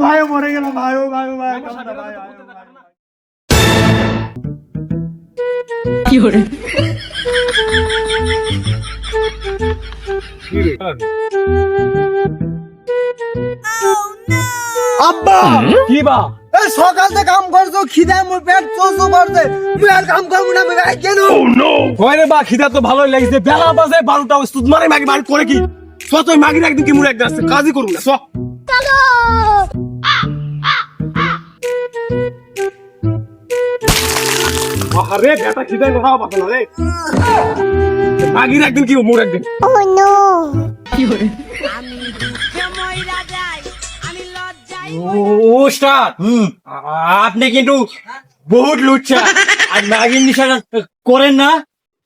ভাই মরে গেল ভাই, ও ভাই, ও ভাই, ভাই। কি করে আব্বা কি বা এই সকাল থেকে কাম করছো, খিদে মোর পেট চোচো করছে, তুই আর কাম করবো না ভাই কেন? কয় রে বা খিদা তো ভালোই লাগছে, বেলা বাজে 12টা, সুদ মারে মাগি বাড়ি করে কি তুই মাগির একদিন কি মুড়ে একদিন আসছে, কাজই করবো না আরে বেটা খিদে কথা পাতা না রে, মাগির একদিন কি মুড়ে একদিন। কি করে উস্তাদ আপনি কিন্তু বহুত লুচ্ছা আর মাগির নিশানা করেন না।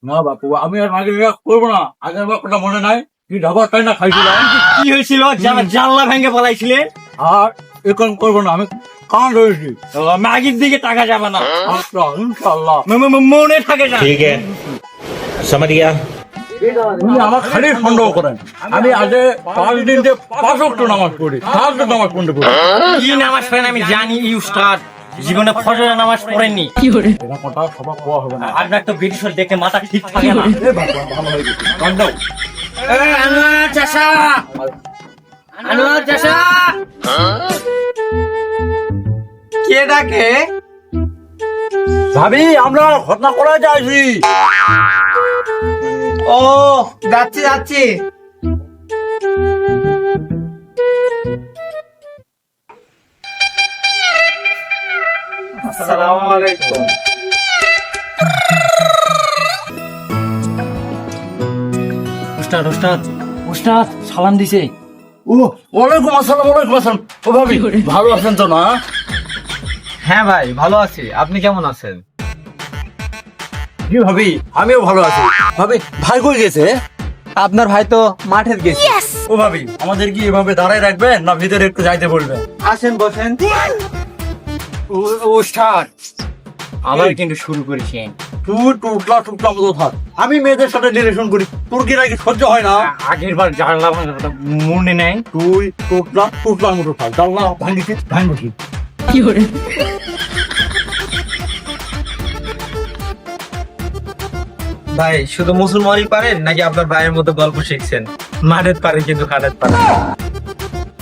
না বাপু আমি আর মাগির করবো না, আগের কথা মনে নাই কি ঢাবাটাই না খাইছিলাম, কি হয়েছিল জানলা ভেঙে ফেলাইছিলেন, আর এখন করবো না, আমি কান রয়েছি, মাগির দিকে টাকা যাবে না ইনশাল্লাহ, মনে থাকে না। ठीक है समझ गया। তুমি আমার খালি সন্দেহ করেন, আমি আগে 5 দিন যে 5 ওয়াক্ত নামাজ পড়ি, 5 ওয়াক্ত নামাজ পড়তে পড়ি। কি নামাজ পড়েন আমি জানি, উস্তাদ জীবনে ফজরের নামাজ পড়েননি। কি করে এটা কথা সবার কোয়া হবে না। আপনার তো ভিডিও দেখে মাথা ঠিক থাকে না। এ বাবা ভালো হয়ে গেছে, কান দাও। আনোয়ার চাচা, আনোয়ার চাচা, কে ডাকে? ভাবি আমরা ঘটনা করা যাইছি। ও যাচ্ছি যাচ্ছি। আসসালামু আলাইকুম। উস্তাদ উস্তাদ উস্তাদ সালাম দিছে। ও ওয়ালাইকুম আসসালাম, ওয়ালাইকুম আসসালাম। ও ভাবি ভালো আছেন তো না? হ্যাঁ ভাই ভালো আছি, আপনি কেমন আছেন? জি ভাবি আমিও ভালো আছি। ভাবি ভাই কই গেছে? আপনার ভাই তো মাঠের গেছে। ও ভাবি আমাদের কি এভাবে দাঁড়ায় রাখবেন না ভিতরে একটু যাইতে বলবেন? আসেন বসেন। উস্তাদ আবার কিন্তু শুরু করেছেন। তুই টুকলা টুকলা মতো থাক, আমি মেয়েদের সাথে রিলেশন করি, তোর কি নাকি সহ্য হয় না? আগের বার জানলা ভাঙাটা মনে নেই। তুই টুকলা টুকলা মতো থাক, জানলা ভাঙিছি ভাঙছি। কি করে ভাই শুধু মুসলমানই পারেন নাকি আপনার ভাইয়ের মতো গল্প শিখছেন? মাঠের পারে কিন্তু খাটের পারে।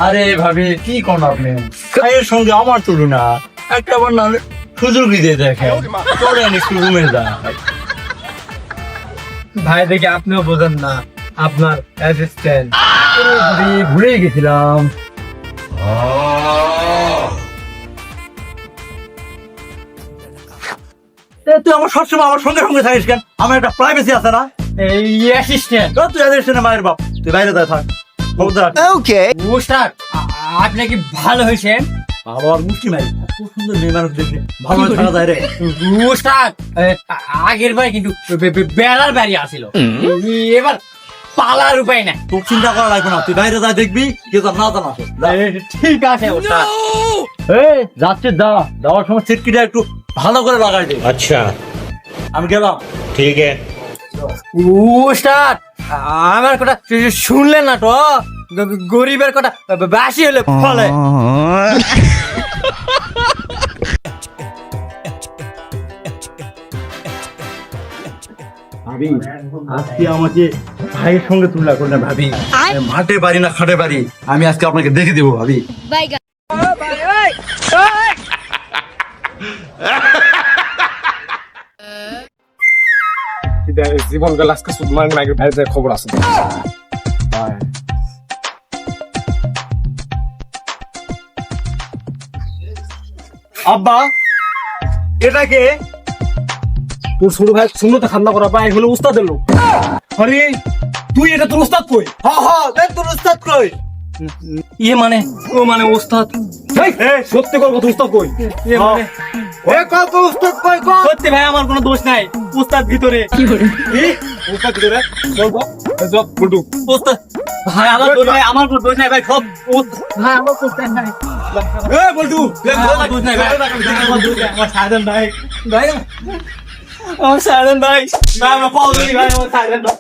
আরে ভাবি কি কোন আপনি খাইয়ের সঙ্গে আমার তুলনা, একটা বার না সুযোগই দিয়ে দেখেন, চলেন একটু রুমে যান। ভাই দেখে আপনিও বোঝেন না, আপনার অ্যাসিস্ট্যান্ট। ভুলে গেছিলাম। তুই আমার সবসময় আমার সঙ্গে সঙ্গে থাকিস কেন? আমার একটা প্রাইভেসি আছে না? এই অ্যাসিস্ট্যান্ট তুই অ্যাসিস্ট্যান্ট মায়ের বাপ, তুই বাইরে যায় থাক। খবরদার। ওকে উস্তাদ আপনি কি ভালো হয়েছেন? আবার মুষ্টি মারি, খুব সুন্দর মেয়ে মানুষ দেখলে ভালো থাকা যায় রে। উস্তাদ আগের বার কিন্তু বেড়ার বাড়ি আসিল, এবার পালার উপায় নাই। তোর চিন্তা করা লাগবে না, তুই বাইরে যা দেখবি কেউ না জানা আছে। ঠিক আছে উস্তাদ। এই যাচ্ছে যা, যাওয়ার সময় সিটকিটা একটু ভালো করে লাগাই দে। अच्छा আমি গেলাম। ठीक है। উস্তাদ আমার কথা শুনলেন না তো, গরিবের কথা বাসি হলে ফলে। ভাবি আজকে আমাকে ভাইয়ের সঙ্গে তুলনা করলেন ভাবি, মাঠে বাড়ি না খাটে বাড়ি, আমি আজকে আপনাকে দেখে দেবো ভাবি। জীবন গেল আজকে সুদ মারেন মাইকের ভাইয়ের খবর আছে। আব্বা এটা কে? তোর ছোট ভাই শূন্যতে খান্না করা পায় হলো উস্তাদের লোক। আরে তুই এটা তোর উস্তাদ কই? তোর উস্তাদ কই? ইয়ে মানে ও মানে উস্তাদ। সত্যি কর কথা, উস্তাদ কই? ইয়ে মানে কত উস্তাদ কই? সত্যি ভাই আমার কোনো দোষ নাই, উস্তাদ ভিতরে। কি করে উস্তাদ কি রে? বলবো বলটু উস্তাদ ভাই আমার দোষ নাই, আমার কোনো দোষ নাই ভাই, সব ভাই আমার দোষ নাই। বলটু আমার দোষ নাই ভাই, আমার দোষ নাই, আমার সাধন ভাই, ভাই আমার সাধন ভাই, ভাই আমার পাও ধরি ভাই, আমার সাধন ভাই।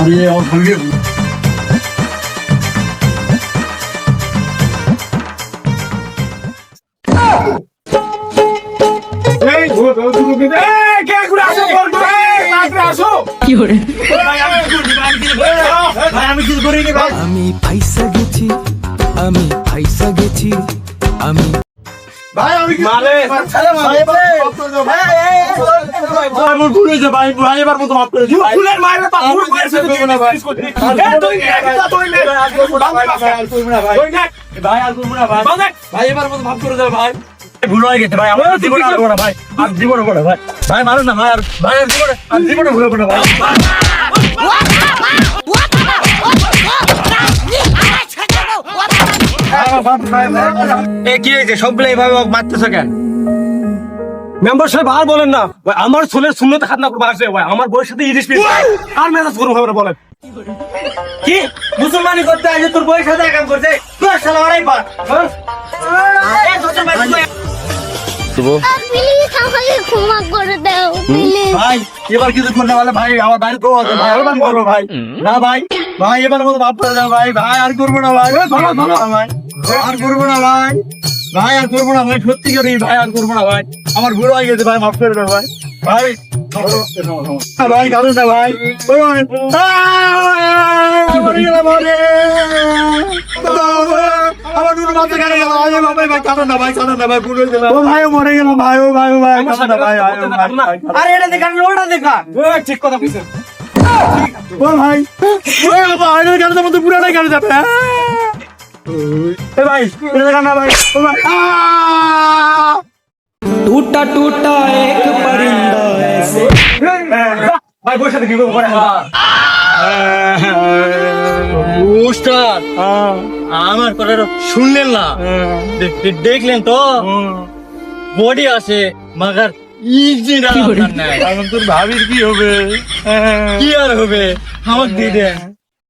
আরে আমার সঙ্গে কে ঘুরে আসো বলতো তাড়াতাড়ি আসো কি hore ভাই আমি কিছু করিনি ভাই আমি ফাইসা গেছি আমি ফাইসা গেছি আমি ভাই আমি কি মারে ভাই মোর ভুল হয়েছে ভাই ভাই এবার মতো মাফ করে দিও ভাই ফুলের মায়ের পা ফুল করে করবো না ভাই ভাই আর করবো না ভাই ভাই আর করবো না ভাই ভাই এবার মতো মাফ করে দাও ভাই ভুল হয়ে গেছে ভাই আমার জীবনে আর করবো না ভাই আর জীবনে করবো না ভাই ভাই মারো না ভাই আর ভাই আর জীবনে ভুল করবো না ভাই এ কি হয়েছে সবগুলো এইভাবে মারতেছো কেন মেম্বার সাহেব আর বলেন না ভাই আমার ছেলের শূন্যতে খাত না করবো আসে ভাই আমার বউয়ের সাথে ইলিশ পিস আর মেজাজ করবো ভাই বলেন কি মুসলমানি করতে আসে তোর বউয়ের সাথে কাম করছে তোর শালা মারাই পার প্লিজ আমাকে ক্ষমা করে দাও প্লিজ ভাই এবার কিছু করতে পারলে ভাই আমার বাড়ি তো আছে ভাই এবার করবো ভাই না ভাই ভাই এবার মতো মাফ করে দাও ভাই ভাই আর করবো না ভাই ভাই আর করবো না ভাই ভাই আর করবো না ভাই সত্যি করি ভাই আর করবো না ভাই আমার ভুল হয়ে গেছে ভাই মাফ করে দাও ভাই ভাই ভাই কারণ না ভাই আমার দুটো মাথা কেটে গেল ভাই কারণ না ভাই কারণ না ভাই ভুল হয়ে গেল ও ভাই মরে গেল ভাই ও ভাই ও ভাই কারণ না ভাই আরে এটা দেখা ওটা দেখা ঠিক কথা বুঝছেন ও ভাই ও ভাই এর কারণে মতো পুরাটাই কাটে যাবে এ ভাই এটা দেখা না ভাই ও ভাই टूटा टूटा एक परिंदा ऐसे ভাই বউয়ের সাথে কি করবো করে উস্তাদ আমার কথা শুনলেন না দেখলেন তো বডি আছে মাগার ইঞ্জিন আর আপনার নাই। এখন তোর ভাবির কি হবে কি আর হবে আমাকে দিয়ে দেন